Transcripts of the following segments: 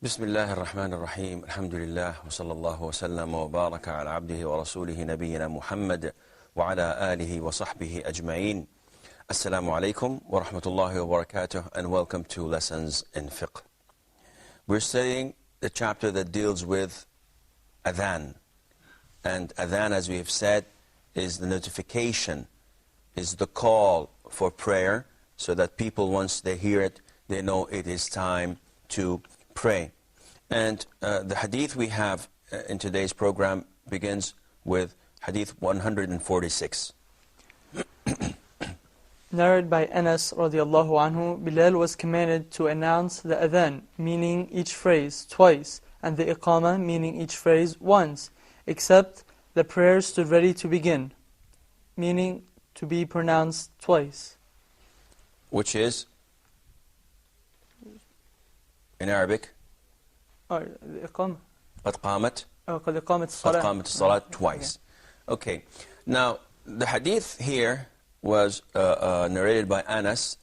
بسم الله الرحمن الرحيم الحمد لله وصلى الله وسلم وبارك على عبده ورسوله نبينا محمد وعلى آله وصحبه أجمعين. Assalamu alaikum wa rahmatullahi wa barakatuh, and welcome to Lessons in Fiqh. We're studying the chapter that deals with adhan. And adhan, as we have said, is the notification, is the call for prayer, so that people, once they hear it, they know it is time to pray. And the hadith we have in today's program begins with hadith 146. Narrated by Anas radiallahu anhu, Bilal was commanded to announce the adhan, meaning each phrase, twice, and the iqamah, meaning each phrase, once, except the prayer stood ready to begin, meaning to be pronounced twice. Which is, in Arabic, the iqamah. قد قامت قد قامت الصلاة. قد قامت الصلاة twice. Okay. Now, the hadith here was narrated by Anas.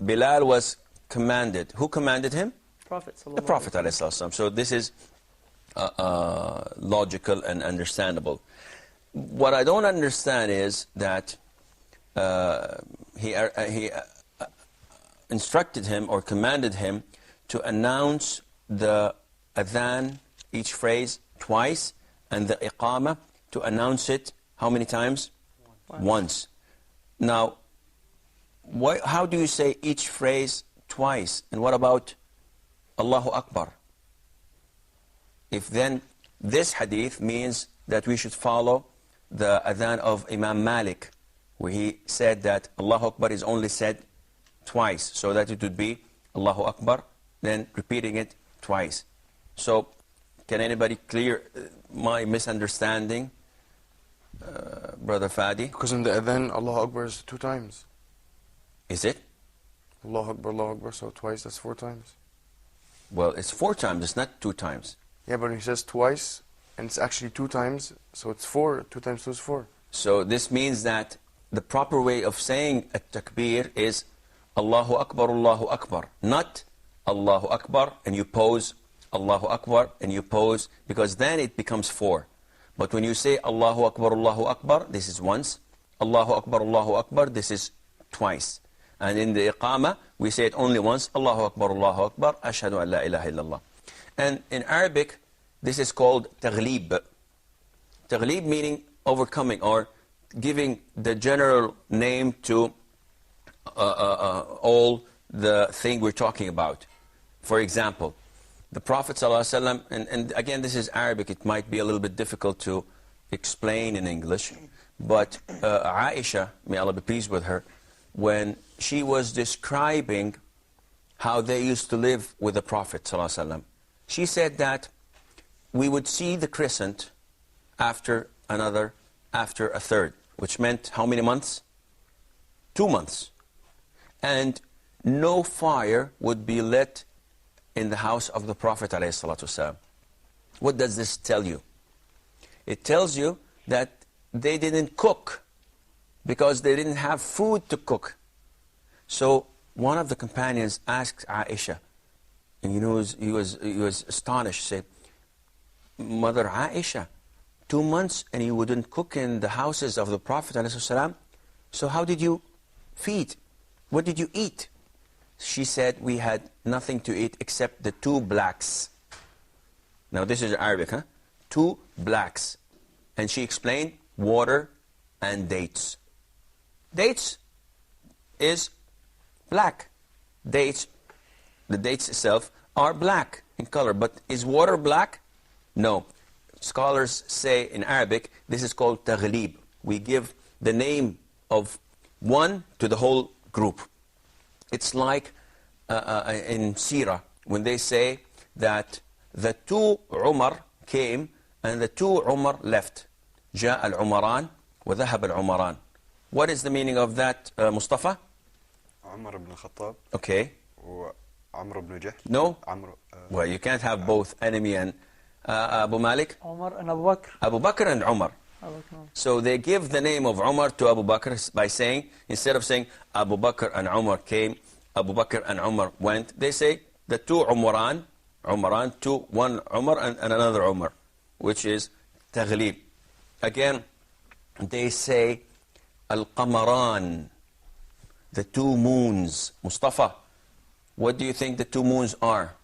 Bilal was commanded. Who commanded him? The Prophet ﷺ. So this is logical and understandable. What I don't understand is that he instructed him or commanded him to announce the adhan, each phrase, twice, and the iqamah, to announce it how many times? Once. Now, how do you say each phrase twice? And what about Allahu Akbar? If then this hadith means that we should follow the adhan of Imam Malik, where he said that Allahu Akbar is only said twice, so that it would be Allahu Akbar, then repeating it twice. So, can anybody clear my misunderstanding, Brother Fadi? Because in the adhan, Allahu Akbar is 2 times. Is it? Allahu Akbar, so twice, that's 4 times. Well, it's 4 times, it's not 2 times. Yeah, but he says twice, and it's actually 2 times, so it's 4. 2 times 2 is 4. So this means that the proper way of saying at-takbir is Allahu Akbar, not Allahu Akbar, and you pause, Allahu Akbar, and you pause, because then it becomes 4. But when you say Allahu Akbar, this is once. Allahu Akbar, this is twice. And in the iqamah, we say it only once. Allahu Akbar, ashhadu an la ilaha illallah. And in Arabic, this is called taghlib. Taghlib meaning overcoming, or giving the general name to all the thing we're talking about. For example, the Prophet ﷺ, and again this is Arabic, it might be a little bit difficult to explain in English, but Aisha, may Allah be pleased with her, when she was describing how they used to live with the Prophet ﷺ, she said that we would see the crescent after a third, which meant how many months? 2 months. And no fire would be lit in the house of the Prophet ﷺ. What does this tell you? It tells you that they didn't cook because they didn't have food to cook. So one of the companions asked Aisha, and he was astonished, said, Mother Aisha, 2 months and you wouldn't cook in the houses of the Prophet ﷺ? So how did you feed? What did you eat? She said, we had nothing to eat except the 2 blacks. Now this is Arabic, huh? 2 blacks. And she explained, water and dates. Dates is black. Dates, the dates itself are black in color. But is water black? No. Scholars say in Arabic, this is called taghlib. We give the name of one to the whole group. It's like in Sirah, when they say that the two Umar came and the two Umar left. جاء العمران وذهب العمران. What is the meaning of that, Mustafa? عمر بن الخطاب. Okay. وعمرو بن جهل. No? عمرو. Well, you can't have both enemy and Abu Malik. Umar and Abu Bakr. Abu Bakr and Umar. So they give the name of Umar to Abu Bakr by saying, instead of saying Abu Bakr and Umar came, Abu Bakr and Umar went, they say the two Umaran, one Umar and another Umar, which is taghlib. Again, they say Al-Qamaran, the two moons. Mustafa, what do you think the two moons are?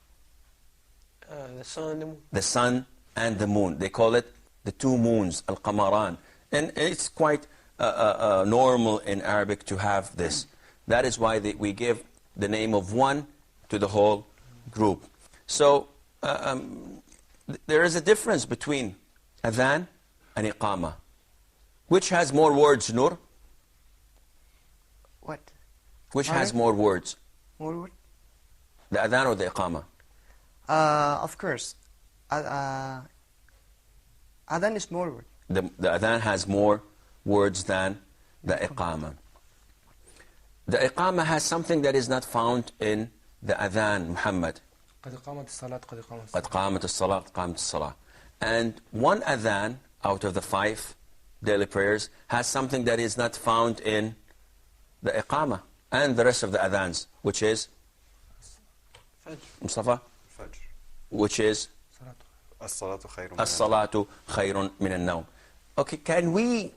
The sun and the moon. The sun and the moon. They call it the two moons, Al-Qamaran. And it's quite normal in Arabic to have this. That is why we give the name of one to the whole group. So there is a difference between adhan and iqama. Which has more words, Nur? What? Which has more words? More what? The adhan or the iqama? Of course. Adhan is more word. The adhan has more words than the iqama. The iqama has something that is not found in the adhan, Muhammad. قد قامت الصلاة قد قامت الصلاة. قد قامت الصلاة قد قامت الصلاة. And one adhan out of the 5 daily prayers has something that is not found in the iqama and the rest of the adhans, which is Fajr. Mustafa, فجر. which is الصلاة خير من النوم. الصلاة خير من النوم. Okay, can we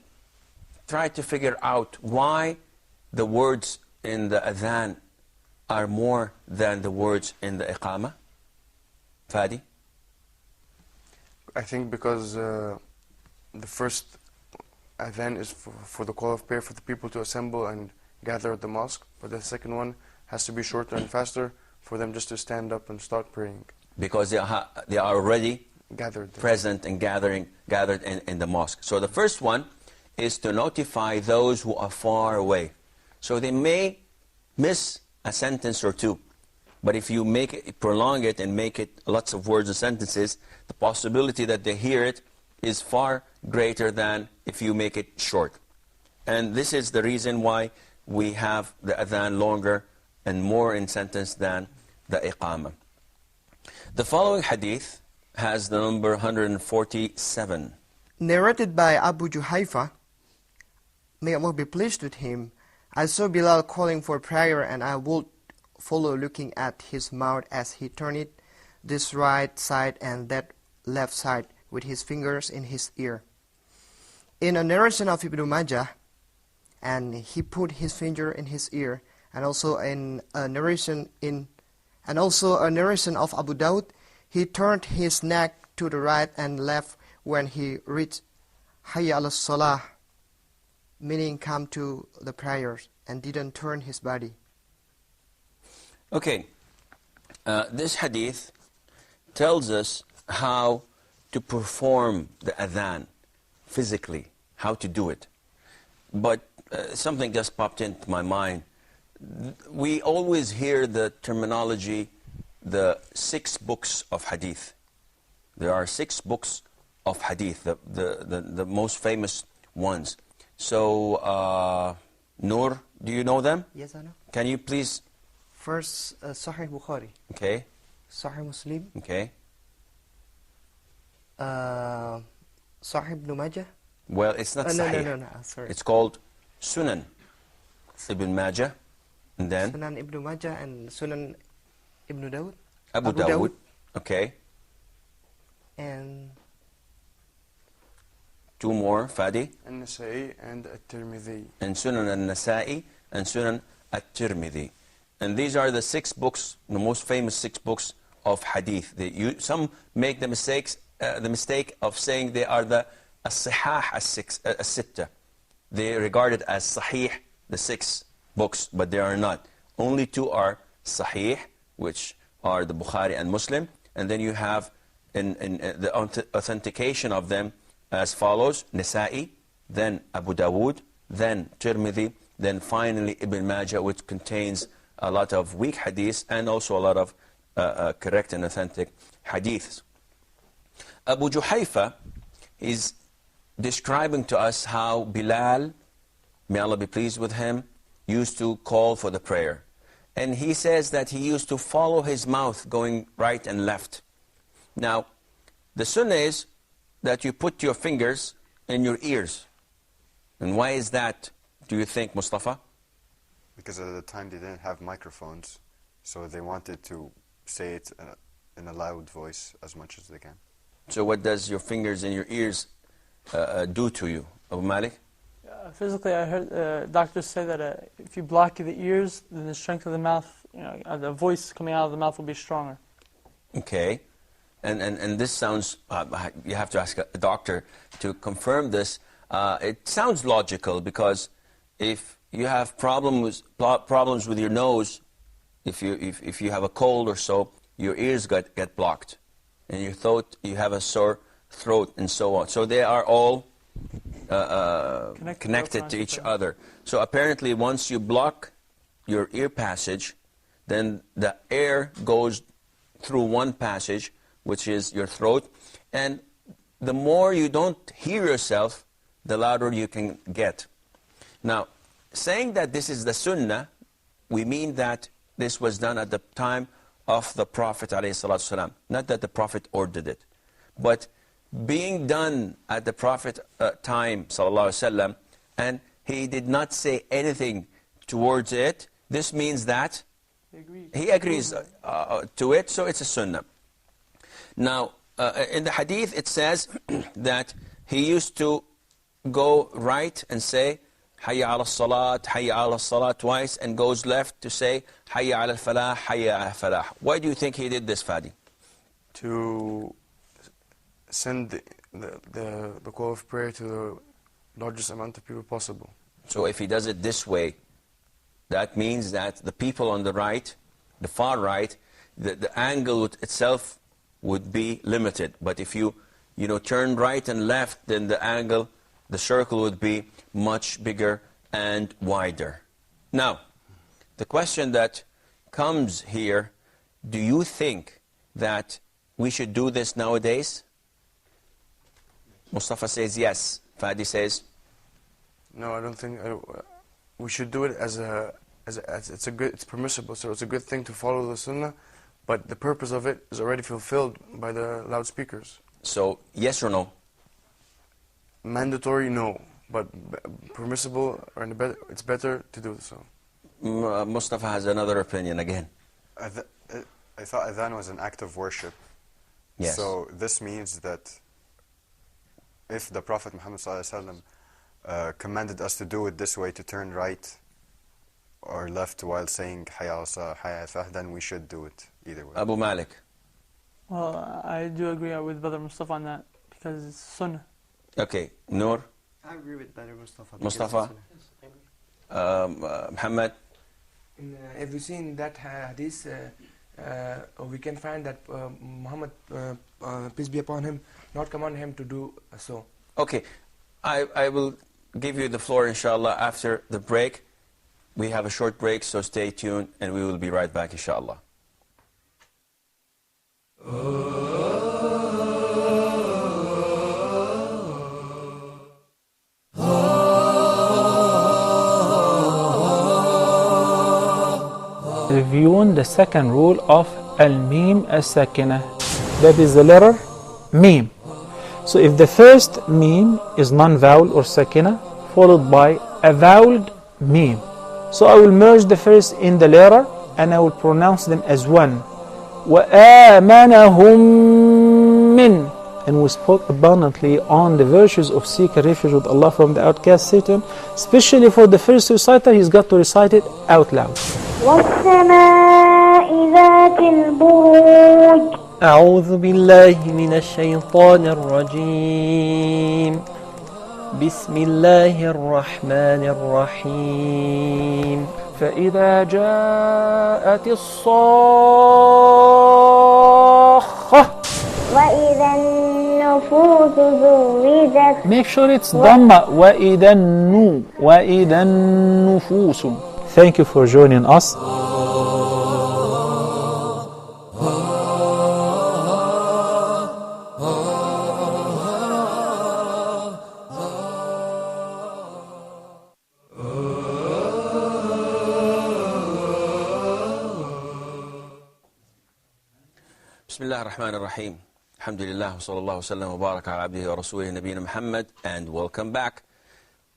try to figure out why the words in the adhan are more than the words in the iqama? Fadi? I think because the first adhan is for the call of prayer for the people to assemble and gather at the mosque, but the second one has to be shorter and faster for them just to stand up and start praying. Because they are already Gathered there. present and gathered in the mosque. So the first one is to notify those who are far away. So they may miss a sentence or two. But if you prolong it and make it lots of words and sentences, the possibility that they hear it is far greater than if you make it short. And this is the reason why we have the adhan longer and more in sentence than the iqamah. The following hadith has the number 147. Narrated by Abu Juhayfa, may Allah be pleased with him, I saw Bilal calling for prayer, and I would follow looking at his mouth as he turned it this right side and that left side with his fingers in his ear. In a narration of Ibn Majah, and he put his finger in his ear, and also in a narration of Abu Dawud, he turned his neck to the right and left when he reached Hayya ala Salah, meaning come to the prayers, and didn't turn his body. Okay, this hadith tells us how to perform the adhan physically, how to do it. But something just popped into my mind. We always hear the terminology, the 6 books of hadith. There are 6 books of hadith, the most famous ones. So, Noor, do you know them? Yes, I know. Can you please? First, Sahih Bukhari, Okay, Sahih Muslim, okay. Sahih Ibn Majah. Well, it's not Sahih. No, sorry. It's called Sunan Ibn Majah, and then Sunan Ibn Majah and Sunan Ibn Dawud. Abu Abu Dawud. Dawud. Okay, And 2 more, Fadi. An-Nasa'i and At-Tirmidhi. And Sunan al-Nasa'i and Sunan al-Tirmidhi. And these are the 6 books, the most famous 6 books of hadith. Some make the mistake of saying they are the as-sihah as-sitta. They regard it as sahih, the 6 books, but there are not. Only 2 are Sahih, which are the Bukhari and Muslim, and then you have in the authentication of them as follows: Nisa'i, then Abu Dawood, then Tirmidhi, then finally Ibn Majah, which contains a lot of weak hadiths and also a lot of correct and authentic hadiths. Abu Juhayfa is describing to us how Bilal, may Allah be pleased with him, used to call for the prayer. And he says that he used to follow his mouth going right and left. Now, the sunnah is that you put your fingers in your ears. And why is that, do you think, Mustafa? Because at the time they didn't have microphones, so they wanted to say it in a loud voice as much as they can. So what does your fingers in your ears do to you, Abu Malik? Physically, I heard doctors say that if you block the ears, then the strength of the mouth, the voice coming out of the mouth will be stronger. Okay. And this sounds, you have to ask a doctor to confirm this. It sounds logical, because if you have problems with your nose, if you have a cold or so, your ears get blocked, and you thought you have a sore throat and so on. So they are all connected to each other. So apparently once you block your ear passage, then the air goes through one passage, which is your throat, and the more you don't hear yourself, the louder you can get. Now, saying that this is the sunnah, we mean that this was done at the time of the Prophet ﷺ. Not that the Prophet ordered it, but being done at the Prophet time ﷺ, and he did not say anything towards it, this means that he agrees to it, so it's a sunnah. Now, in the hadith it says that he used to go right and say Hayya ala salat, Hayya ala salat twice, and goes left to say Hayya ala falah, Hayya ala falah. Why do you think he did this, Fadi? To send the call of prayer to the largest amount of people possible. So if he does it this way, that means that the people on the right, the far right, the angle itself would be limited. But if you turn right and left, then the angle, the circle would be much bigger and wider. Now, the question that comes here, do you think that we should do this nowadays? Mustafa says yes. Fadi says? No, I don't think we should do it as it's permissible, so it's a good thing to follow the sunnah, but the purpose of it is already fulfilled by the loudspeakers. So, yes or no? Mandatory, no, but permissible, or it's better to do so. Mustafa has another opinion again. I thought adhan was an act of worship. Yes. So this means that if the Prophet Muhammad ﷺ commanded us to do it this way, to turn right or left while saying Hayya ala salah, Hayya ala falah, then we should do it either way. Abu Malik? Well, I do agree with Brother Mustafa on that, because it's sunnah. Okay. Noor? I agree with Brother Mustafa. Mustafa? Muhammad? If we see in that hadith, we can find that Muhammad, peace be upon him, not command him to do so. Okay. I will give you the floor, inshallah, after the break. We have a short break, so stay tuned, and we will be right back, inshallah. Reviewing the second rule of al-mim as-sakinah, that is the letter mim. So if the first mim is non-vowel or sakina, followed by a voweled mim, so I will merge the first in the letter and I will pronounce them as one. وَآمَنَهُمْ مِنْ. And we spoke abundantly on the virtues of seeking refuge with Allah from the outcast Satan, especially for the first reciter. He's got to recite it out loud. وَالسَّمَاءِ ذَاتِ الْبُرُوجِ. أعوذ بالله من الشيطان الرجيم. بسم الله الرحمن الرحيم فإذا جاءت الصاخة. وإذا النفوس زوجت. Make sure it's Dhamma. وإذا النفوس. Thank you for joining us. بسم الله الرحمن الرحيم. الحمد لله وصلى الله وسلم وبارك على عبده ورسوله نبينا Muhammad, and welcome back.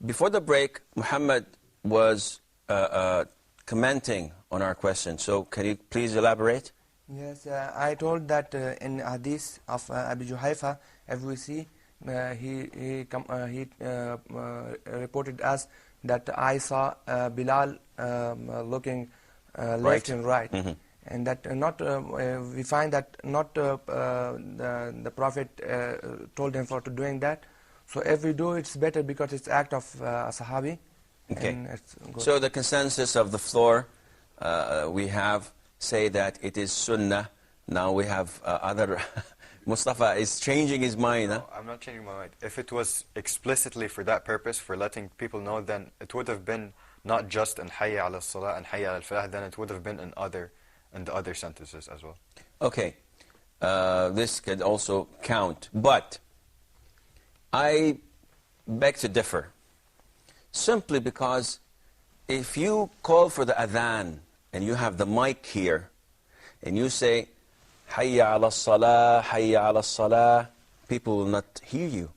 Before the break, Muhammad was commenting on our question. So can you please elaborate? Yes, I told that in hadith of Abu Juhayfa, as we see, he reported us that I saw Bilal looking left and right. Mm-hmm. And that we find that not the Prophet told him for doing that. So if we do, it's better because it's act of a Sahabi. Okay. And it's good. So the consensus of the floor, we have say that it is Sunnah. Now we have other. Mustafa is changing his mind. Huh? No, I'm not changing my mind. If it was explicitly for that purpose, for letting people know, then it would have been not just in Hayya ala Salah and Hayya al Falah, then it would have been in the other sentences as well. Okay, this could also count, but I beg to differ. Simply because if you call for the adhan and you have the mic here and you say Hayya ala Salah, Hayya ala Salah, people will not hear you.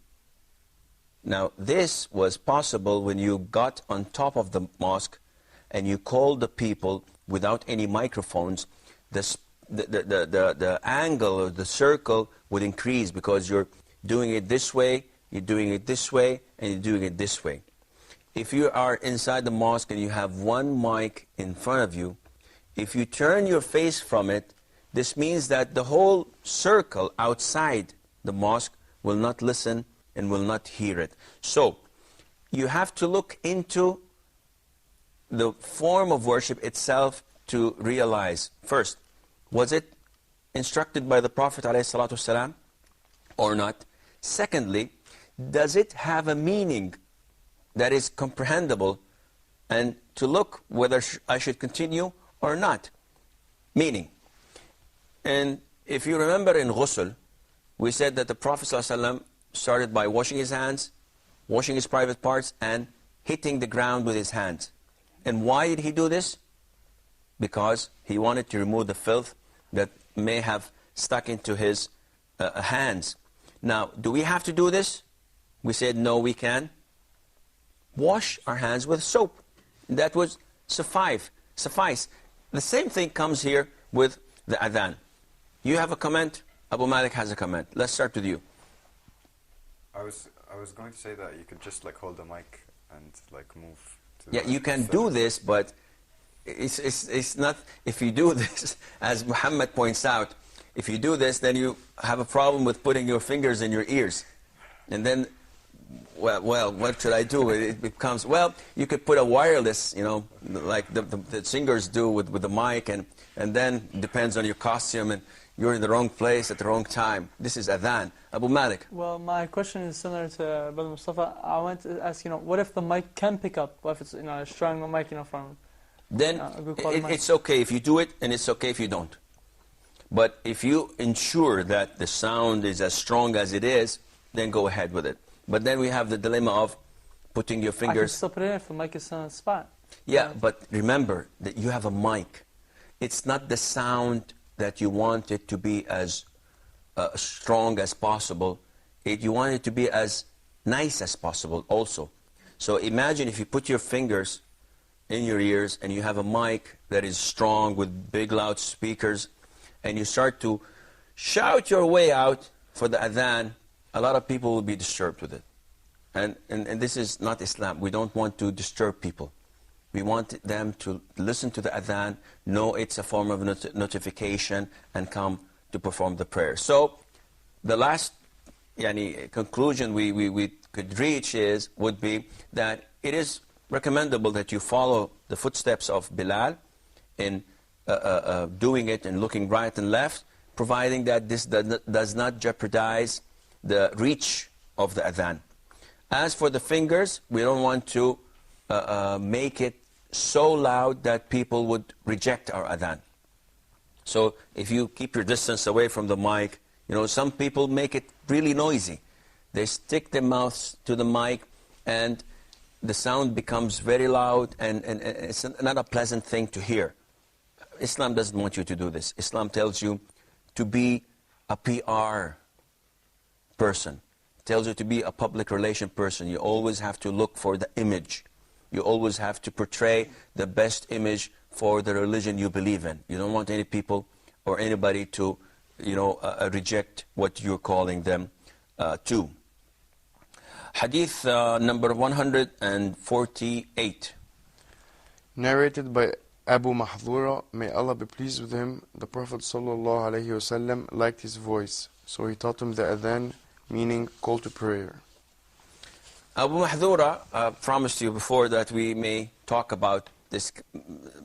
Now this was possible when you got on top of the mosque and you called the people without any microphones. The angle or the circle would increase because you're doing it this way, you're doing it this way, and you're doing it this way. If you are inside the mosque and you have one mic in front of you, if you turn your face from it, this means that the whole circle outside the mosque will not listen and will not hear it. So you have to look into the form of worship itself to realize, first, was it instructed by the Prophet ﷺ or not? Secondly, does it have a meaning that is comprehensible, and to look whether I should continue or not? Meaning, and if you remember in ghusl, we said that the Prophet ﷺ started by washing his hands, washing his private parts, and hitting the ground with his hands. And why did he do this? Because he wanted to remove the filth that may have stuck into his hands. Now, do we have to do this? We said, no, we can wash our hands with soap. That would suffice. The same thing comes here with the adhan. You have a comment? Abu Malik has a comment. Let's start with you. I was going to say that you could just like hold the mic and like move to Yeah, you can do this, but it's not, if you do this, as Muhammad points out, if you do this, then you have a problem with putting your fingers in your ears. And then, well, what should I do? It becomes, well, you could put a wireless, you know, like the singers do with the mic, and then depends on your costume, and you're in the wrong place at the wrong time. This is adhan. Abu Malik. Well, my question is similar to Brother Mustafa. I want to ask, what if the mic can pick up? What if it's, a strong mic, from... Then it's okay if you do it, and it's okay if you don't. But if you ensure that the sound is as strong as it is, then go ahead with it. But then we have the dilemma of putting your fingers... I can still put it in if the mic is on the spot. Yeah, but remember that you have a mic. It's not the sound that you want it to be as strong as possible. You want it to be as nice as possible also. So imagine if you put your fingers in your ears and you have a mic that is strong with big loud speakers, and you start to shout your way out for the adhan, a lot of people will be disturbed with it. And this is not Islam. We don't want to disturb people. We want them to listen to the adhan, know it's a form of notification, and come to perform the prayer. So the last conclusion we could reach would be that it is recommendable that you follow the footsteps of Bilal in doing it and looking right and left, providing that this does not jeopardize the reach of the adhan. As for the fingers, we don't want to make it so loud that people would reject our adhan. So if you keep your distance away from the mic, some people make it really noisy. They stick their mouths to the mic and the sound becomes very loud, and it's not a pleasant thing to hear. Islam doesn't want you to do this. Islam tells you to be a PR person. It tells you to be a public relation person. You always have to look for the image. You always have to portray the best image for the religion you believe in. You don't want any people or anybody to, reject what you're calling them to. Hadith number 148. Narrated by Abu Mahdura, may Allah be pleased with him, the Prophet ﷺ liked his voice, so he taught him the adhan, meaning call to prayer. Abu Mahdura promised you before that we may talk about this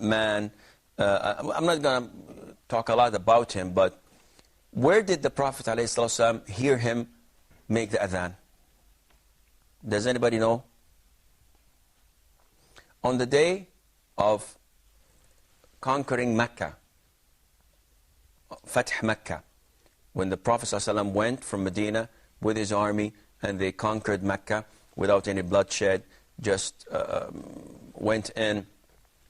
man. I'm not going to talk a lot about him, but where did the Prophet ﷺ hear him make the adhan? Does anybody know? On the day of conquering Mecca, Fath Mecca, when the Prophet ﷺ went from Medina with his army and they conquered Mecca without any bloodshed, just went in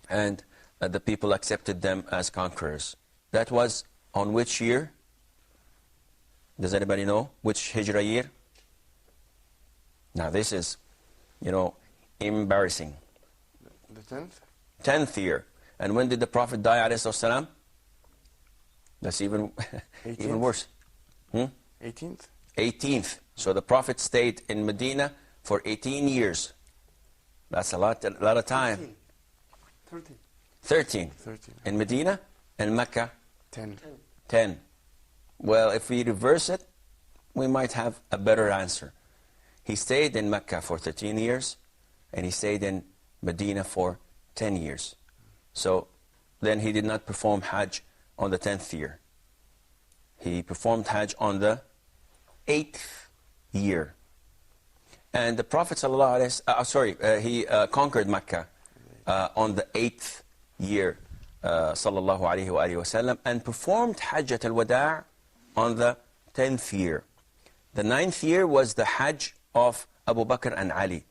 and the people accepted them as conquerors. That was on which year? Does anybody know? Which Hijrah year? Now this is, embarrassing. The 10th? 10th year. And when did the Prophet die, alayhi salam? That's even worse. 18th? 18th. So the Prophet stayed in Medina for 18 years. That's a lot of time. 13. In Medina and Mecca? 10. Well, if we reverse it, we might have a better answer. He stayed in Mecca for 13 years, and he stayed in Medina for 10 years. So then he did not perform Hajj on the 10th year. He performed Hajj on the 8th year. And the Prophet he conquered Mecca on the 8th year, sallallahu alayhi wa sallam, and performed Hajjat al-Wada' on the 10th year. The 9th year was the Hajj of Abu Bakr and Ali,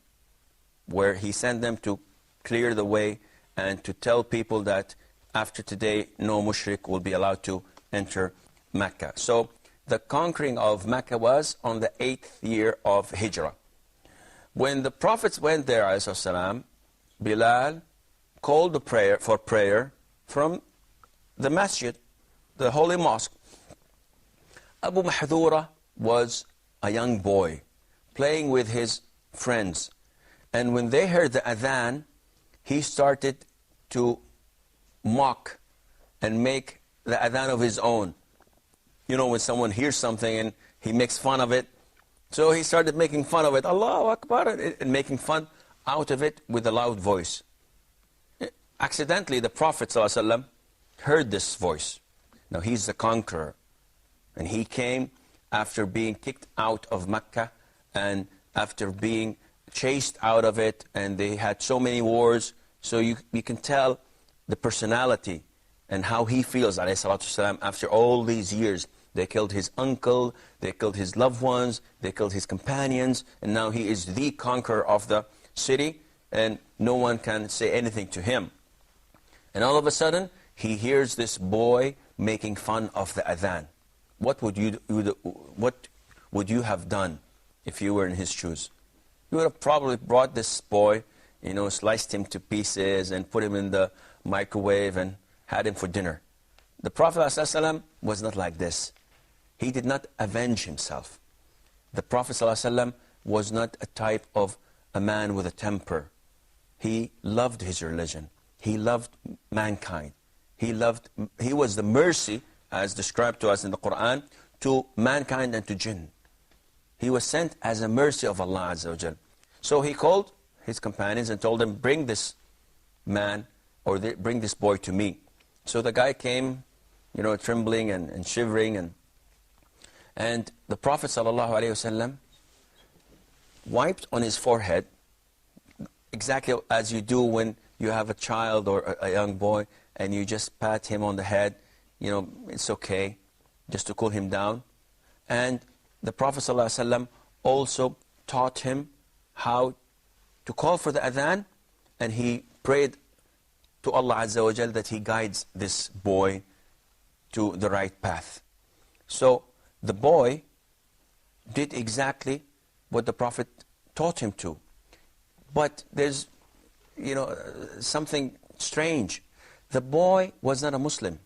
where he sent them to clear the way and to tell people that after today no mushrik will be allowed to enter Mecca. So the conquering of Mecca was on the 8th year of Hijrah. When the prophets went there, alayhi salam, Bilal called the prayer from the masjid, the holy mosque. Abu Mahdura was a young boy playing with his friends. And when they heard the adhan, he started to mock and make the adhan of his own. When someone hears something and he makes fun of it. So he started making fun of it, Allahu Akbar, and making fun out of it with a loud voice. Accidentally, the Prophet ﷺ heard this voice. Now he's the conqueror. And he came after being kicked out of Mecca and after being chased out of it, and they had so many wars. So you can tell the personality and how he feels, alayhi salatu wasalam, after all these years. They killed his uncle, they killed his loved ones, they killed his companions, and now he is the conqueror of the city, and no one can say anything to him. And all of a sudden, he hears this boy making fun of the adhan. What would you have done if you were in his shoes? You would have probably brought this boy, sliced him to pieces and put him in the microwave and had him for dinner. The Prophet ﷺ was not like this. He did not avenge himself. The Prophet ﷺ was not a type of a man with a temper. He loved his religion. He loved mankind. He was the mercy, as described to us in the Quran, to mankind and to jinn. He was sent as a mercy of Allah Azza wa Jal. So he called his companions and told them, bring this man or bring this boy to me. So the guy came, you know, trembling and shivering, and the Prophet ﷺ wiped on his forehead, exactly as you do when you have a child or a young boy and you just pat him on the head, you know, it's okay, just to cool him down. And the Prophet ﷺ also taught him how to call for the adhan, and he prayed to Allah Azza wa Jal that He guides this boy to the right path. So the boy did exactly what the Prophet taught him to. But there's, you know, something strange. The boy was not a Muslim.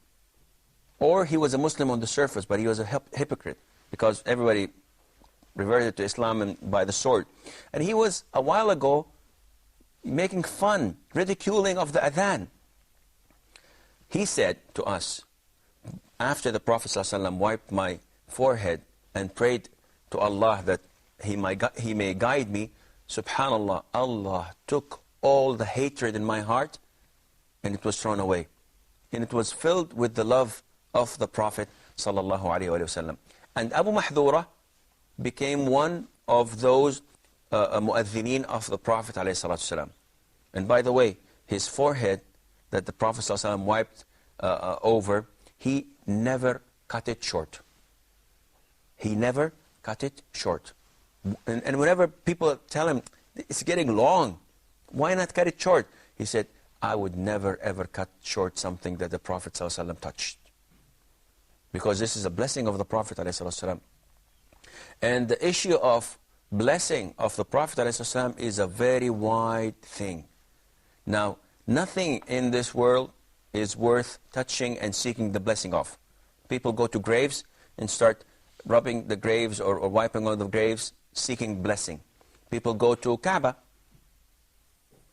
Or he was a Muslim on the surface, but he was a hypocrite, because everybody reverted to Islam and by the sword. And he was, a while ago, making fun, ridiculing of the adhan. He said to us, after the Prophet ﷺ wiped my forehead and prayed to Allah that He may guide me, subhanallah, Allah took all the hatred in my heart and it was thrown away. And it was filled with the love of the Prophet ﷺ. And Abu Mahdura became one of those mu'adhineen of the Prophet ﷺ. And by the way, his forehead that the Prophet ﷺ wiped over, he never cut it short. He never cut it short. And whenever people tell him, it's getting long, why not cut it short? He said, I would never ever cut short something that the Prophet ﷺ touched. Because this is a blessing of the Prophet ﷺ. And the issue of blessing of the Prophet ﷺ is a very wide thing. Now, nothing in this world is worth touching and seeking the blessing of. People go to graves and start rubbing the graves or wiping on the graves, seeking blessing. People go to Kaaba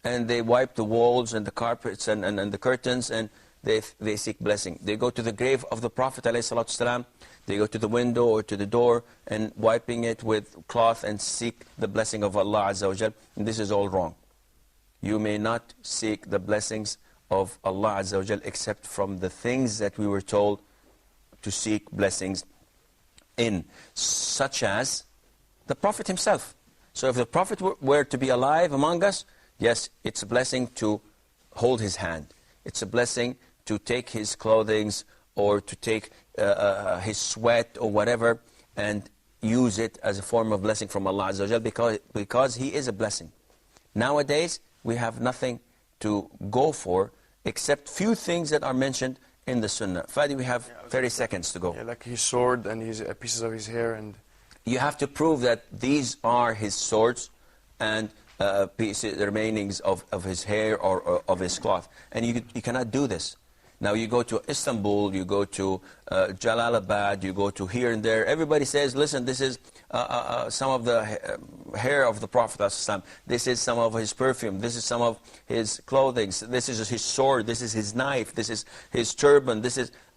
and they wipe the walls and the carpets and the curtains, and they seek blessing. They go to the grave of the Prophet ﷺ, they go to the window or to the door and wiping it with cloth and seek the blessing of Allah Azza wa Jal. And this is all wrong. You may not seek the blessings of Allah Azza wa Jal except from the things that we were told to seek blessings in, such as the Prophet himself. So if the Prophet were to be alive among us, yes, it's a blessing to hold his hand. It's a blessing to take his clothing or to take his sweat or whatever and use it as a form of blessing from Allah Azza wa Jal, because he is a blessing. Nowadays, we have nothing to go for except few things that are mentioned in the Sunnah. Fadi, we have 30 seconds to go. Yeah, like his sword and his pieces of his hair, and you have to prove that these are his swords and pieces, the remainings of his hair or of his cloth. And you cannot do this. Now you go to Istanbul, you go to Jalalabad, you go to here and there. Everybody says, listen, this is some of the hair of the Prophet ﷺ. This is some of his perfume. This is some of his clothing. This is his sword. This is his knife. This is his turban.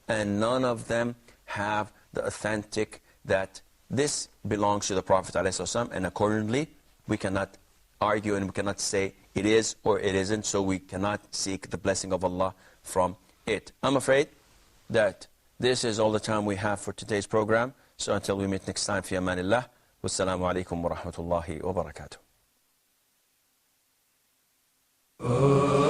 And none of them have the authentic that this belongs to the Prophet ﷺ. And accordingly, we cannot argue and we cannot say it is or it isn't. So we cannot seek the blessing of Allah from it. I'm afraid that this is all the time we have for today's program. So until we meet next time, fi amanillah. Wassalamu alaikum wa rahmatullahi wa barakatuh.